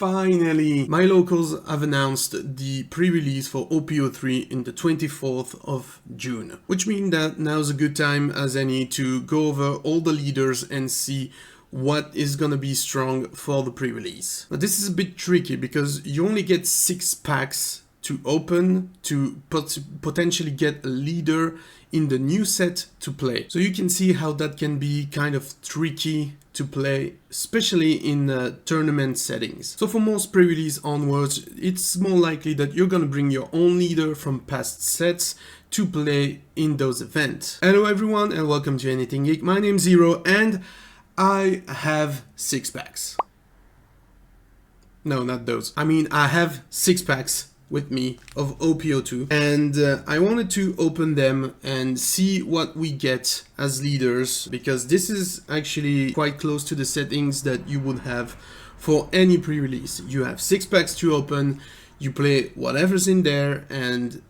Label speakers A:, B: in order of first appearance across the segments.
A: Finally, my locals have announced the pre-release for OP03 in the 24th of June, which means that now's a good time as any to go over all the leaders and see what is gonna be strong for the pre-release. But this is a bit tricky because you only get 6 packs to open to potentially get a leader in the new set to play. So you can see how that can be kind of tricky to play, especially in tournament settings. So for most pre-release onwards, it's more likely that you're gonna bring your own leader from past sets to play in those events. Hello everyone and welcome to Anything Geek. My name's Zero and I have 6 packs. No, not those. I mean, I have 6 packs with me of OP02 and I wanted to open them and see what we get as leaders, because this is actually quite close to the settings that you would have for any pre-release. You have 6 packs to open, you play whatever's in there and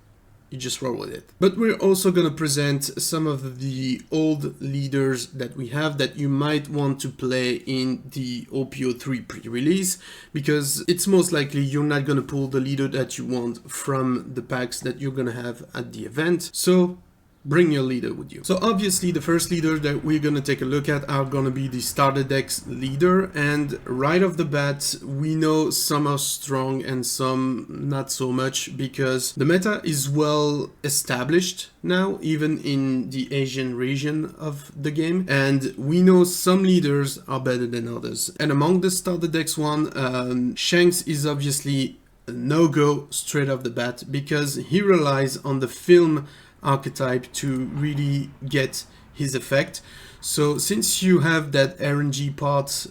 A: you just roll with it. But we're also gonna present some of the old leaders that we have that you might want to play in the OP03 pre-release, because it's most likely you're not gonna pull the leader that you want from the packs that you're gonna have at the event. So bring your leader with you. So obviously the first leader that we're gonna take a look at are gonna be the starter deck's leader, and right off the bat we know some are strong and some not so much, because the meta is well established now, even in the Asian region of the game, and we know some leaders are better than others. And among the starter decks one, Shanks is obviously a no-go straight off the bat, because he relies on the film archetype to really get his effect. So since you have that RNG part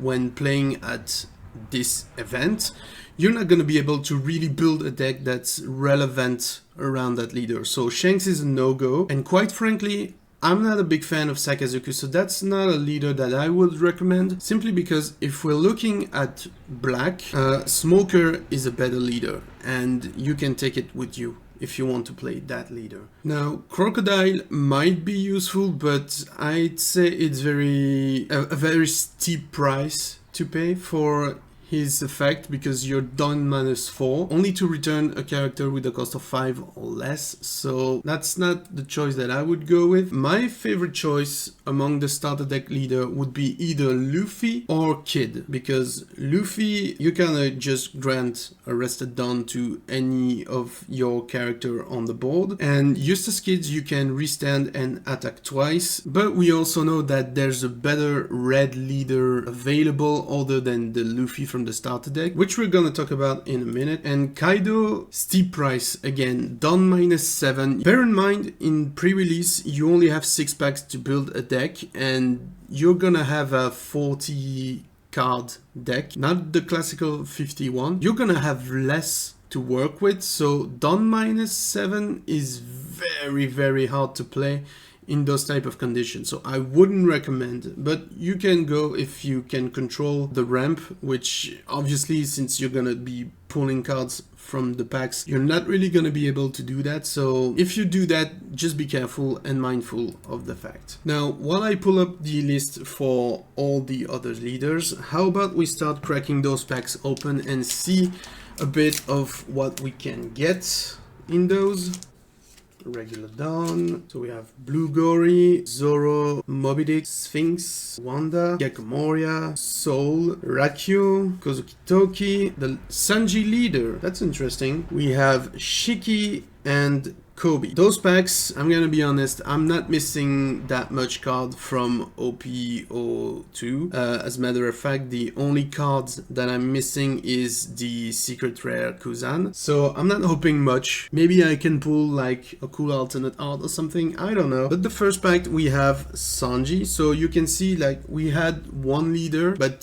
A: when playing at this event, you're not going to be able to really build a deck that's relevant around that leader. So Shanks is a no-go, and quite frankly I'm not a big fan of Sakazuki, so that's not a leader that I would recommend, simply because if we're looking at black, Smoker is a better leader and you can take it with you if you want to play that leader. Now, Crocodile might be useful, but I'd say it's a very steep price to pay for his effect, because you're done -4, only to return a character with a cost of 5 or less, so that's not the choice that I would go with. My favorite choice among the starter deck leader would be either Luffy or Kid, because Luffy, you kinda just grant a rested down to any of your character on the board, and Eustace Kids you can restand and attack twice, but we also know that there's a better red leader available other than the Luffy from the starter deck, which we're gonna talk about in a minute. And Kaido, steep price again, done -7. Bear in mind, in pre-release you only have 6 packs to build a deck, and you're gonna have a 40 card deck, not the classical 51. You're gonna have less to work with, so done -7 is very hard to play in those type of conditions, so I wouldn't recommend. But you can go if you can control the ramp, which obviously since you're gonna be pulling cards from the packs, you're not really gonna be able to do that. So if you do that, just be careful and mindful of the fact. Now, while I pull up the list for all the other leaders, how about we start cracking those packs open and see a bit of what we can get in those. Regular Dawn, so we have Blue Gory, Zoro, Moby Dick, Sphinx, Wanda, Gyakumoria, Soul, Rakyo, Kozuki Toki, the Sanji leader, that's interesting. We have Shiki and Kobe. Those packs, I'm gonna be honest, I'm not missing that much card from OP02. As a matter of fact, the only card that I'm missing is the secret rare Kuzan. So I'm not hoping much. Maybe I can pull like a cool alternate art or something, I don't know. But the first pack we have Sanji. So you can see like we had one leader, but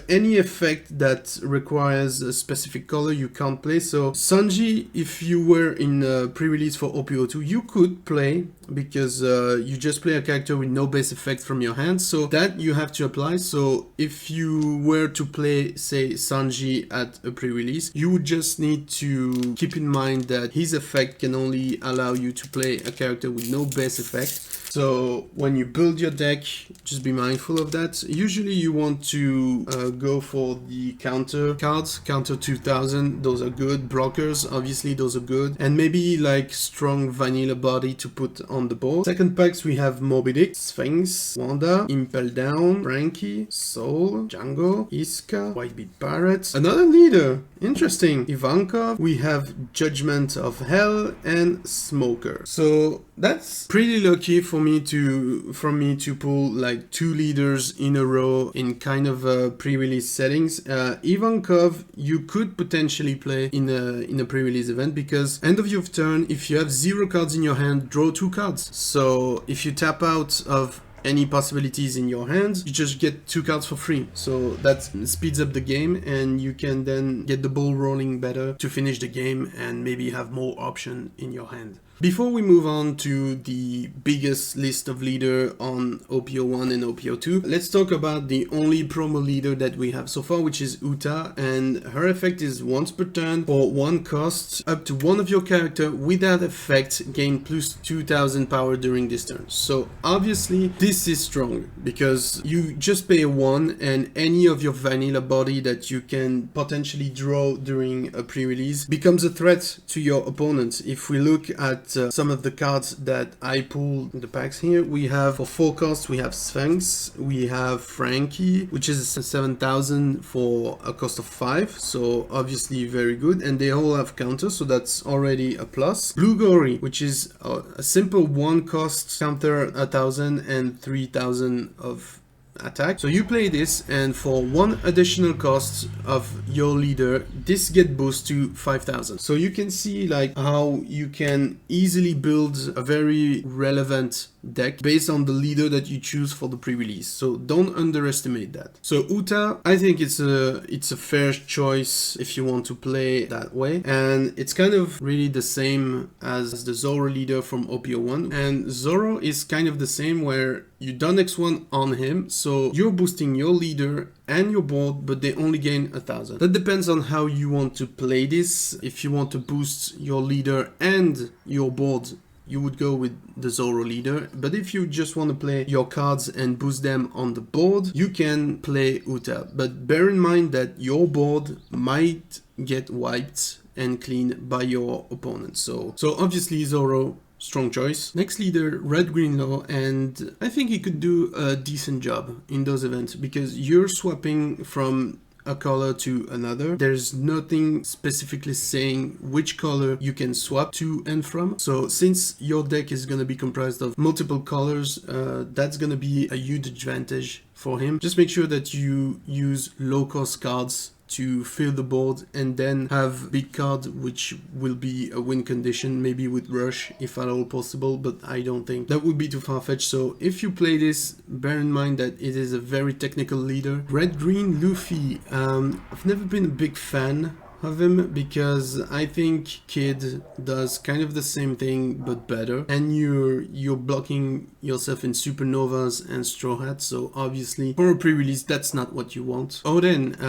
A: any effect that requires a specific color you can't play. So Sanji, if you were in pre-release for OP02, you could play, because you just play a character with no base effect from your hand, so that you have to apply. So if you were to play, say, Sanji at a pre-release, you would just need to keep in mind that his effect can only allow you to play a character with no base effect. So when you build your deck, just be mindful of that. Usually you want to go for the counter cards, counter 2000, those are good. Blockers, obviously those are good. And maybe like strong vanilla body to put on the board. Second packs we have Moby Dick, Sphinx, Wanda, Impel Down, Frankie, Soul, Django, Iska, Whitebeard Parrot. Another leader, interesting, Ivankov. We have Judgment of Hell and Smoker. So that's pretty lucky for me to pull like 2 leaders in a row in kind of pre-release settings. Ivankov you could potentially play in a pre-release event, because end of your turn, if you have 0 cards in your hand, draw 2 cards. So if you tap out of any possibilities in your hand, you just get 2 cards for free. So that speeds up the game, and you can then get the ball rolling better to finish the game and maybe have more option in your hand. Before we move on to the biggest list of leader on OP01 and OP02, let's talk about the only promo leader that we have so far, which is Uta, and her effect is once per turn for 1 cost up to one of your character. With that effect, gain plus 2000 power during this turn. So obviously this is strong, because you just pay 1 and any of your vanilla body that you can potentially draw during a pre-release becomes a threat to your opponent. If we look at some of the cards that I pulled in the packs here, we have for 4 costs, we have Sphinx, we have Frankie, which is 7000 for a cost of 5, so obviously very good, and they all have counters, so that's already a plus. Blue Gory, which is a simple 1 cost counter 1000 and 3000 of attack. So you play this, and for 1 additional cost of your leader, this get boost to 5000. So you can see like how you can easily build a very relevant deck based on the leader that you choose for the pre-release. So don't underestimate that. So Uta, I think it's a fair choice if you want to play that way, and it's kind of really the same as the Zoro leader from OP01, and Zoro is kind of the same, where you done X1 on him, so you're boosting your leader and your board, but they only gain 1000. That depends on how you want to play this. If you want to boost your leader and your board, you would go with the Zoro leader, but if you just want to play your cards and boost them on the board, you can play Uta. But bear in mind that your board might get wiped and cleaned by your opponent. So obviously Zoro, strong choice. Next leader, Red Green Law, and I think he could do a decent job in those events, because you're swapping from a color to another. There's nothing specifically saying which color you can swap to and from. So since your deck is going to be comprised of multiple colors, that's going to be a huge advantage for him. Just make sure that you use low cost cards to fill the board, and then have big card, which will be a win condition, maybe with rush if at all possible, but I don't think that would be too far-fetched. So if you play this, bear in mind that it is a very technical leader. Red Green Luffy, I've never been a big fan of him, because I think Kid does kind of the same thing but better, and you're blocking yourself in supernovas and straw hats, so obviously for a pre-release that's not what you want. Oden,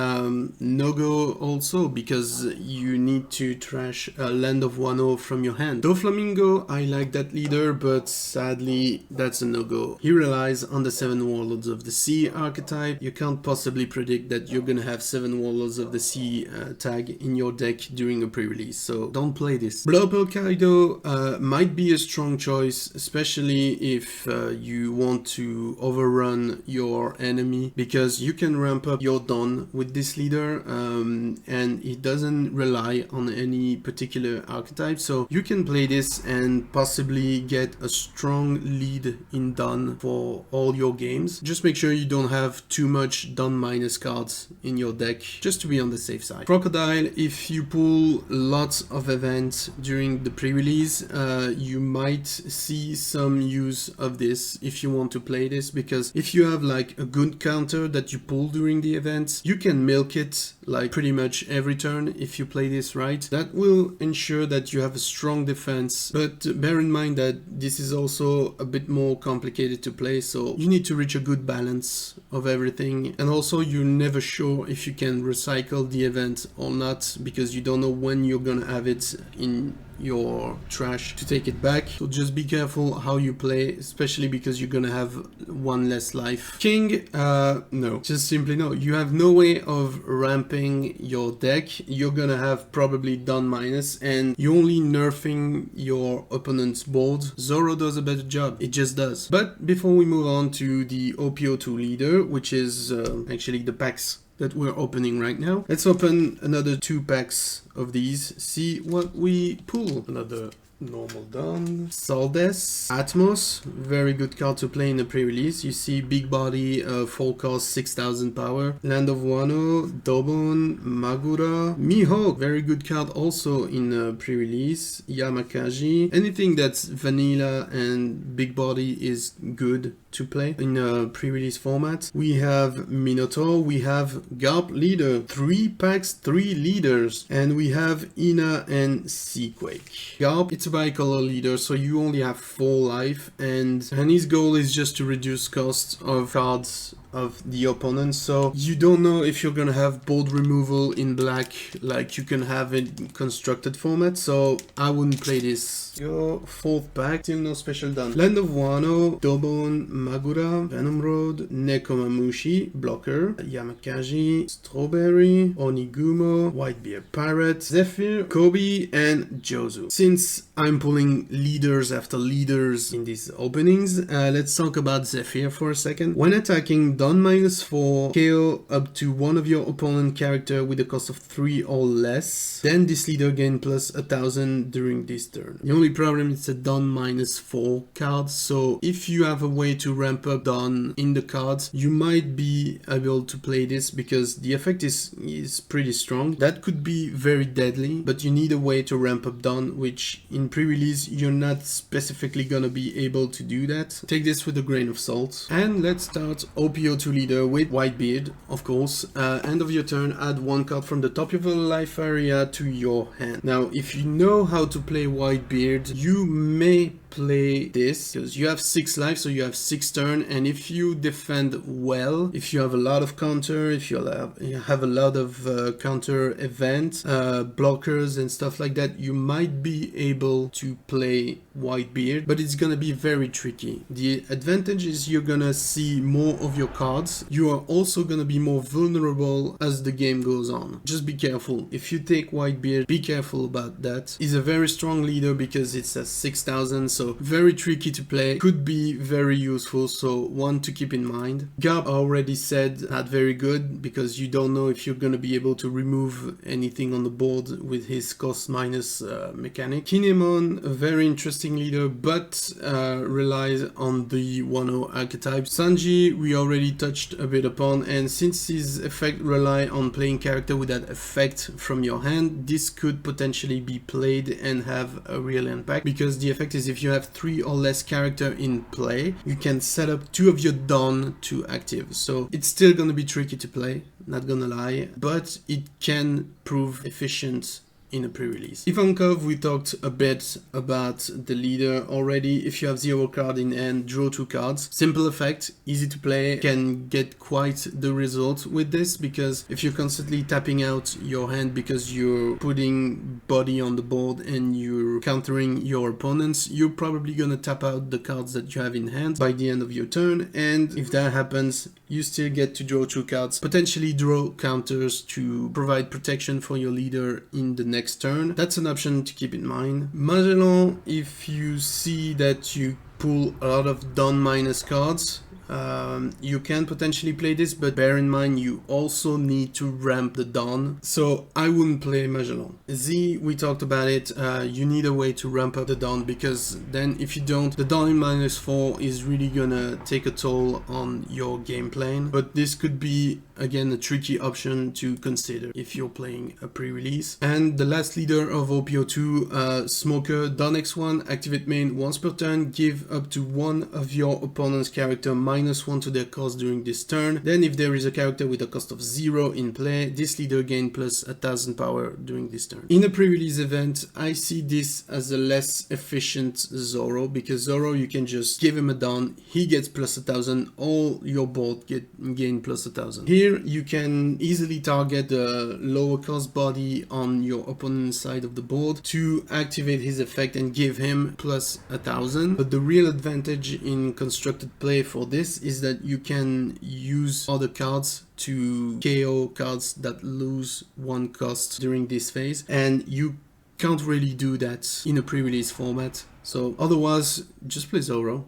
A: no go also, because you need to trash a Land of Wano from your hand. Doflamingo, I like that leader, but sadly that's a no-go. He relies on the 7 Warlords of the Sea archetype. You can't possibly predict that you're gonna have 7 Warlords of the Sea tag in your deck during a pre-release, so don't play this. Blow Up Kaido might be a strong choice, especially if you want to overrun your enemy, because you can ramp up your Dawn with this leader, and it doesn't rely on any particular archetype, so you can play this and possibly get a strong lead in Dawn for all your games. Just make sure you don't have too much Dawn minus cards in your deck, just to be on the safe side. Crocodile, if you pull lots of events during the pre-release, you might see some use of this if you want to play this, because if you have like a good counter that you pull during the events, you can milk it like pretty much every turn if you play this right. That will ensure that you have a strong defense, but bear in mind that this is also a bit more complicated to play, so you need to reach a good balance of everything, and also you're never sure if you can recycle the event or not, lot because you don't know when you're gonna have it in your trash to take it back. So just be careful how you play, especially because you're gonna have one less life. King, no, just simply no. You have no way of ramping your deck. You're gonna have probably Don minus, and you're only nerfing your opponent's board. Zoro does a better job, it just does. But before we move on to the OP02 leader, which is actually the packs that we're opening right now, let's open another 2 packs of these, see what we pull. Another normal Don, Saldes, Atmos, very good card to play in the pre-release. You see big body, full cost, 6000 power. Land of Wano, Dobon, Magura, Mihawk, very good card also in pre-release. Yamakaji, anything that's vanilla and big body is good to play in a pre-release format. We have Minotaur, we have Garp leader, 3 packs, 3 leaders, and we have Ina and Seaquake. Garp, it's a bicolor leader, so you only have 4 life, and his goal is just to reduce cost of cards of the opponent, so you don't know if you're gonna have board removal in black like you can have in constructed format, so I wouldn't play this. Your 4th pack, still no special done. Land of Wano, Dobon, Magura, Venom Road, Nekomamushi, blocker, Yamakaji, Strawberry, Onigumo, Whitebeard Pirate, Zephyr, Kobe, and Jozu. Since I'm pulling leaders after leaders in these openings, let's talk about Zephyr for a second. When attacking, Don -4, KO up to one of your opponent character with a cost of 3 or less. Then this leader gain plus 1000 during this turn. The only problem is a Don -4 card, so if you have a way to ramp up Don in the cards, you might be able to play this because the effect is pretty strong. That could be very deadly, but you need a way to ramp up Don, which in pre-release you're not specifically gonna be able to do that. Take this with a grain of salt. And let's start OP02 leader with Whitebeard, of course. End of your turn, add 1 card from the top of your life area to your hand. Now, if you know how to play Whitebeard, you may play this because you have 6 life, so you have 6 turn, and if you defend well, if you have a lot of counter, if you have a lot of counter event blockers and stuff like that, you might be able to play Whitebeard, but it's gonna be very tricky. The advantage is you're gonna see more of your cards. You are also gonna be more vulnerable as the game goes on. Just be careful. If you take Whitebeard, be careful about that. He's a very strong leader because it's at 6000, so very tricky to play. Could be very useful, so one to keep in mind. Garp, I already said, not very good because you don't know if you're gonna be able to remove anything on the board with his cost minus mechanic. Kinemon, a very interesting leader, but relies on the Wano archetype. Sanji, we already touched a bit upon, and since his effect rely on playing character with that effect from your hand, this could potentially be played and have a real impact, because the effect is if you have 3 or less character in play, you can set up 2 of your Dawn to active. So it's still gonna be tricky to play, not gonna lie, but it can prove efficient in a pre-release. Ivankov, we talked a bit about the leader already. If you have 0 card in hand, draw 2 cards. Simple effect, easy to play, can get quite the result with this, because if you're constantly tapping out your hand because you're putting body on the board and you're countering your opponents, you're probably gonna tap out the cards that you have in hand by the end of your turn, and if that happens, you still get to draw 2 cards, potentially draw counters to provide protection for your leader in the next turn. That's an option to keep in mind. Magellan, if you see that you pull a lot of Dawn minus cards, you can potentially play this, but bear in mind you also need to ramp the Dawn, so I wouldn't play Magellan. Z, we talked about it, you need a way to ramp up the Dawn, because then if you don't, the Dawn in -4 is really gonna take a toll on your game plan, but this could be again a tricky option to consider if you're playing a pre-release. And the last leader of OP02, Smoker, Dawn X1, activate main once per turn, give up to one of your opponent's character -1 to their cost during this turn. Then if there is a character with a cost of 0 in play, this leader gain plus 1000 power during this turn. In a pre-release event, I see this as a less efficient Zoro, because Zoro you can just give him a Dawn, he gets plus 1000, all your board gain plus 1000. Here Here you can easily target the lower cost body on your opponent's side of the board to activate his effect and give him plus 1000. But the real advantage in constructed play for this is that you can use other cards to KO cards that lose 1 cost during this phase, and you can't really do that in a pre-release format. So otherwise, just play Zoro.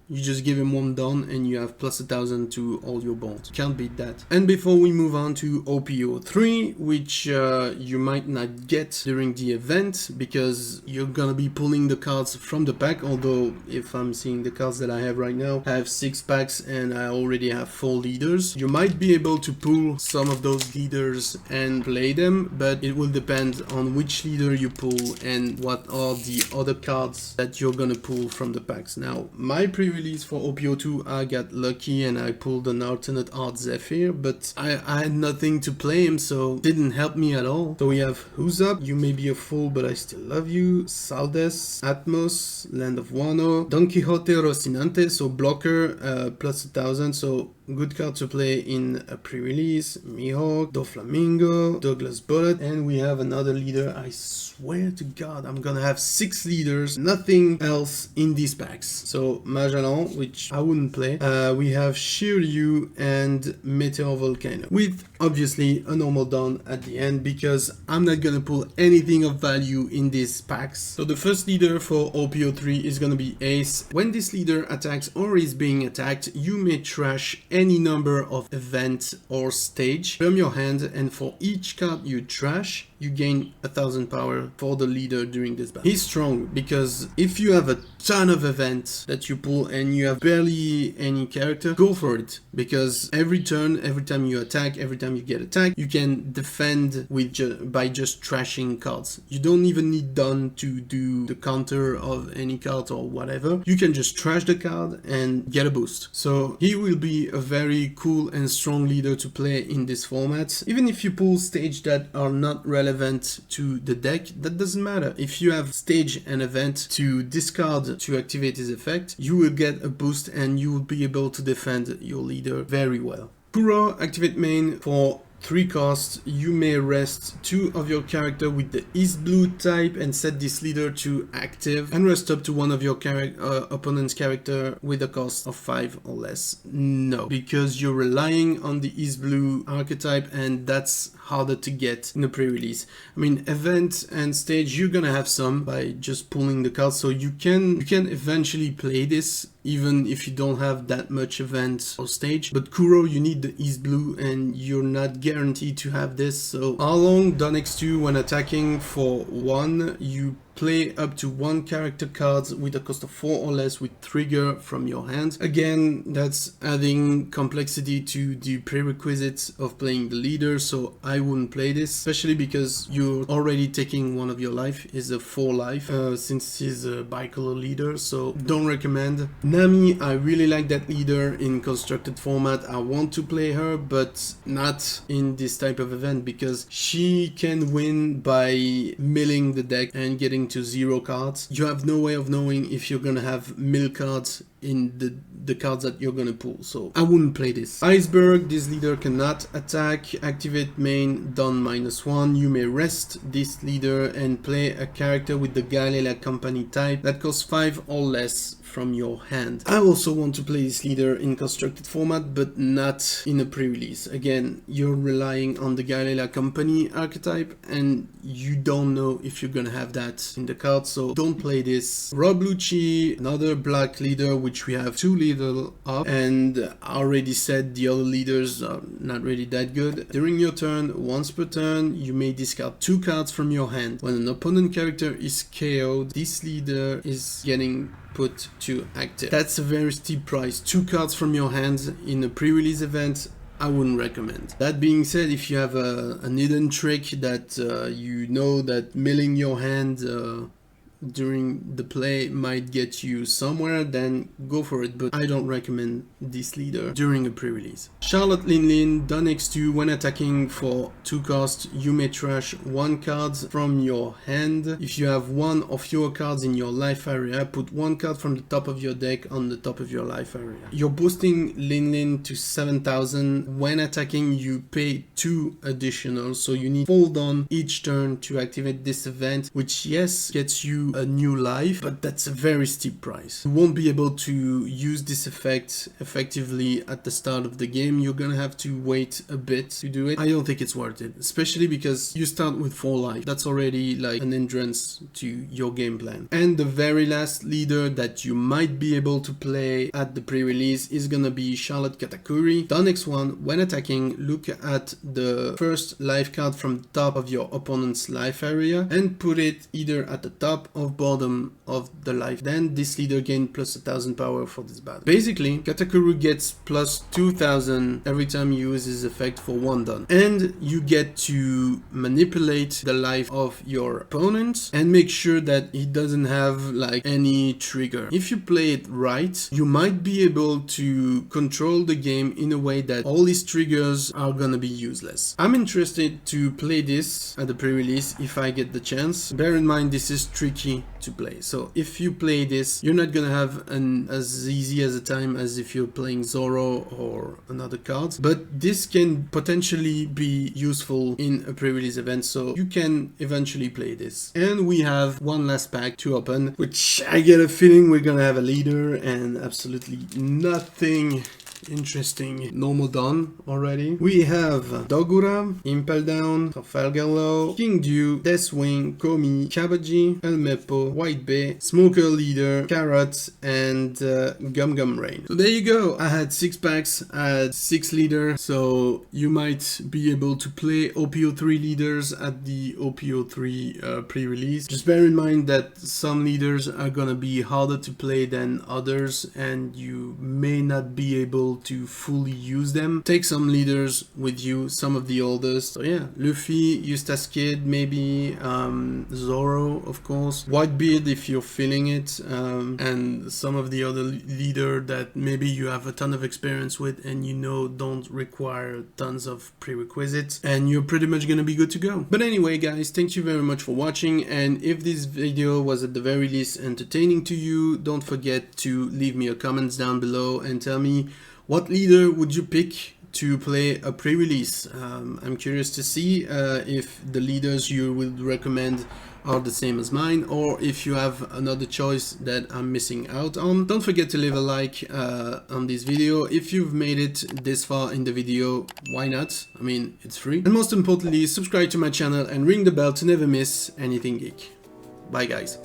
A: You just give him 1 down and you have plus 1000 to all your bonds. Can't beat that. And before we move on to OP03, which you might not get during the event because you're gonna be pulling the cards from the pack, although if I'm seeing the cards that I have right now, I have 6 packs and I already have 4 leaders. You might be able to pull some of those leaders and play them, but it will depend on which leader you pull and what are the other cards that you're gonna pull from the packs. Now, my pre-release for OP02, I got lucky and I pulled an alternate art Zephyr, but I had nothing to play him, so it didn't help me at all. So we have Who's Up, You May Be a Fool But I Still Love You, Saldes, Atmos, Land of Wano, Don Quixote Rocinante, so blocker, plus 1000, so good card to play in a pre-release, Mihawk, Doflamingo, Douglas Bullet, and we have another leader. I swear to God, I'm gonna have 6 leaders, nothing else in these packs. So Magellan, which I wouldn't play. We have Shiryu and Meteor Volcano, with obviously a normal down at the end because I'm not gonna pull anything of value in these packs. So the first leader for OP03 is gonna be Ace. When this leader attacks or is being attacked, you may trash any number of event or stage from your hand, and for each card you trash, you gain 1000 power for the leader during this battle. He's strong because if you have a ton of events that you pull and you have barely any character, go for it, because every turn, every time you attack, every time you get attacked, you can defend with by just trashing cards. You don't even need Dun to do the counter of any card or whatever. You can just trash the card and get a boost. So he will be a very cool and strong leader to play in this format. Even if you pull stage that are not relevant to the deck, that doesn't matter. If you have stage and event to discard to activate his effect, you will get a boost and you will be able to defend your leader very well. Kuro, activate main for 3 costs. You may rest 2 of your character with the East Blue type and set this leader to active, and rest up to 1 of your opponent's character with a cost of 5 or less. No, because you're relying on the East Blue archetype and that's harder to get in the pre-release. I mean, event and stage, you're gonna have some by just pulling the cards, so you can eventually play this even if you don't have that much event or stage. But Kuro, you need the East Blue and you're not guaranteed to have this. So Arlong, Don X2, when attacking for 1, you play up to 1 character cards with a cost of 4 or less with trigger from your hand. Again, that's adding complexity to the prerequisites of playing the leader, so I wouldn't play this, especially because you're already taking 1 of your life. Is a 4 life since he's a bicolor leader, so don't recommend. Nami, I really like that leader in constructed format. I want to play her, but not in this type of event because she can win by milling the deck and getting to 0 cards. You have no way of knowing if you're gonna have mill cards in the cards that you're gonna pull, so I wouldn't play this. Iceberg, this leader cannot attack, activate main, done -1. You may rest this leader and play a character with the Galila Company type that costs 5 or less from your hand. I also want to play this leader in constructed format, but not in a pre-release. Again, you're relying on the Galila Company archetype and you don't know if you're gonna have that in the card, so don't play this. Rob Lucci, another black leader, which we have 2 leaders up, and I already said the other leaders are not really that good. During your turn, once per turn, you may discard 2 cards from your hand. When an opponent character is KO'd, this leader is getting put to active. That's a very steep price. 2 cards from your hands in a pre-release event, I wouldn't recommend. That being said, if you have an hidden trick that you know that milling your hand during the play might get you somewhere, then go for it, but I don't recommend this leader during a pre-release. Charlotte Linlin, Don X2, when attacking for 2 cost, you may trash 1 card from your hand. If you have 1 or fewer cards in your life area, put 1 card from the top of your deck on the top of your life area. You're boosting Linlin to 7,000. When attacking, you pay 2 additional, so you need hold on each turn to activate this event, which yes, gets you a new life, but that's a very steep price. You won't be able to use this effect effectively at the start of the game. You're gonna have to wait a bit to do it. I don't think it's worth it, especially because you start with 4 life. That's already like an hindrance to your game plan. And the very last leader that you might be able to play at the pre-release is gonna be Charlotte Katakuri. Don X1, when attacking, look at the first life card from the top of your opponent's life area and put it either at the top or bottom of the life. Then this leader gains plus 1,000 power for this battle. Basically, Katakuri gets plus 2,000 every time you use his effect for 1 Don. And you get to manipulate the life of your opponent and make sure that he doesn't have like any trigger. If you play it right, you might be able to control the game in a way that all these triggers are gonna be useless. I'm interested to play this at the pre-release if I get the chance. Bear in mind, this is tricky to play. So if you play this, you're not gonna have as easy as a time as if you're playing Zoro or another cards, but this can potentially be useful in a pre-release event, so you can eventually play this. And we have one last pack to open, which I get a feeling we're gonna have a leader and absolutely nothing interesting. Normal Dawn already. We have Dogura, Impel Down, Trafalgar Law, King Dew, Deathwing, Komi, Kabaji, Elmepo, White Bay, Smoker Leader, Carrot, and Gum Gum Rain. So there you go. I had 6 packs, I had 6 leaders, so you might be able to play OP03 leaders at the OP03 pre-release. Just bear in mind that some leaders are gonna be harder to play than others, and you may not be able to fully use them. Take some leaders with you, some of the oldest. So yeah, Luffy, Eustace Kid, maybe Zoro, of course, Whitebeard if you're feeling it, and some of the other leader that maybe you have a ton of experience with and you know don't require tons of prerequisites, and you're pretty much gonna be good to go. But anyway guys, thank you very much for watching, and if this video was at the very least entertaining to you, don't forget to leave me a comments down below and tell me what leader would you pick to play a pre-release. I'm curious to see if the leaders you would recommend are the same as mine, or if you have another choice that I'm missing out on. Don't forget to leave a like on this video. If you've made it this far in the video, why not? I mean, it's free. And most importantly, subscribe to my channel and ring the bell to never miss anything geek. Bye guys.